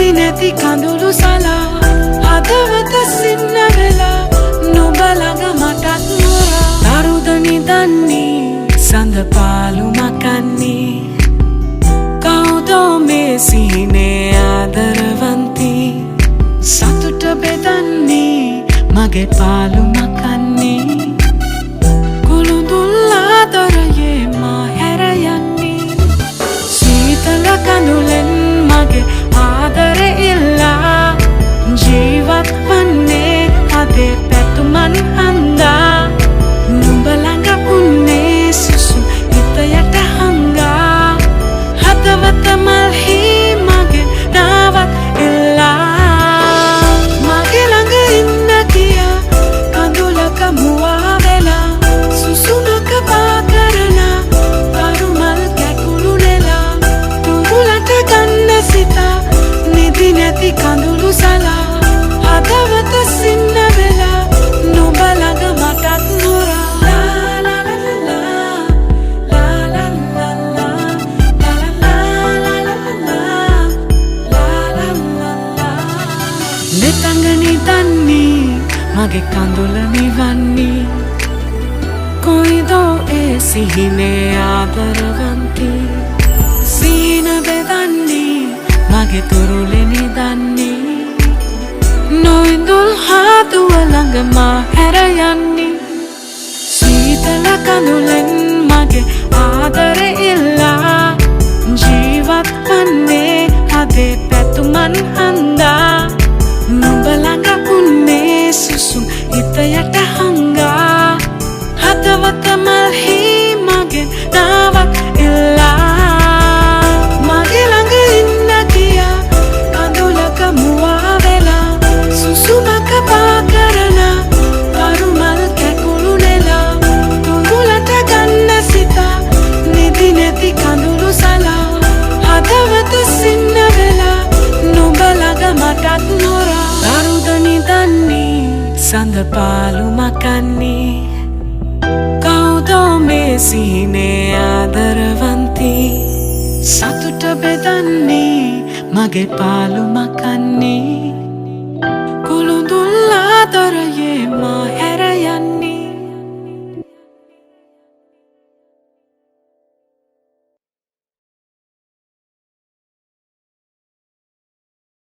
නිදි නැති කඳුළු සලා හදවත සින්න වෙලා නුඹ ළඟ මටත් මොරා දරුද නිදන්නේ සඳ පාලු මකන්නේ කවුදෝ මේ සිහිනේ ආදරවන්ති සතුට බෙදන්නේ මගේ පාලු මකන්නේ කුළුඳුල් ආදරයේ මා හැර යන්නේ සීතල කඳුලෙන් මගේ ආදරෙ ඉල්ලා ජීවත් වන්නේ අදේ පැතුමන් හන්දා නුඹ ළඟ උන්නේ සුසු හිත යට හංගා හදවත මල්හි මගේ නාවත් ඉල්ලා මගේ ළඟ ඉන්න කියා කඳුලක මුවා වෙලා සුසුමක පා කරලා කරුමල් කැකුළු නෙලා තුඹුලට ගන්න සිතා නිදි නැති කඳුළු සලා හදවත සින්න වෙලා නුඹ ළඟ මටත් මොරා නෙතඟ නිදන්නේ මගේ කඳුල නිවන්නේ කොයිදෝ ඒ සිහිනේ ආදරවන්ති සීන බෙදන්නේ මගේ තුරුලෙ නිදන්නේ නොඉඳුල් හාදුව ළඟ මා හැර යන්නේ සීතල කඳුලෙන් මගේ ආදරෙ ඉල්ලා ජීවත් වන්නේ අදේ පැතුමන් හන්දා නුඹ ළඟ උන්නේ සුසුම් හිත යට හංගා හදවත මල්හි මගේ නාවක් ඉල්ලා මගේ ළඟ ඉන්න කියා කඳුලක මුවා වෙලා සුසුමක පා කරලා කරුමල් කැකුළු නෙලා තුඹුලට ගන්න සිතා නිදි නැති කඳුළු සලා හදවත සින්න වෙලා නුඹ ළඟ මටත් නොරා දරුද නිදන්නේ සඳ පාලු මකන්නේ කවුදෝ මේ සිහිනේ ආදරවන්ති සතුට බෙදන්නේ මගේ පාලු මකන්නේ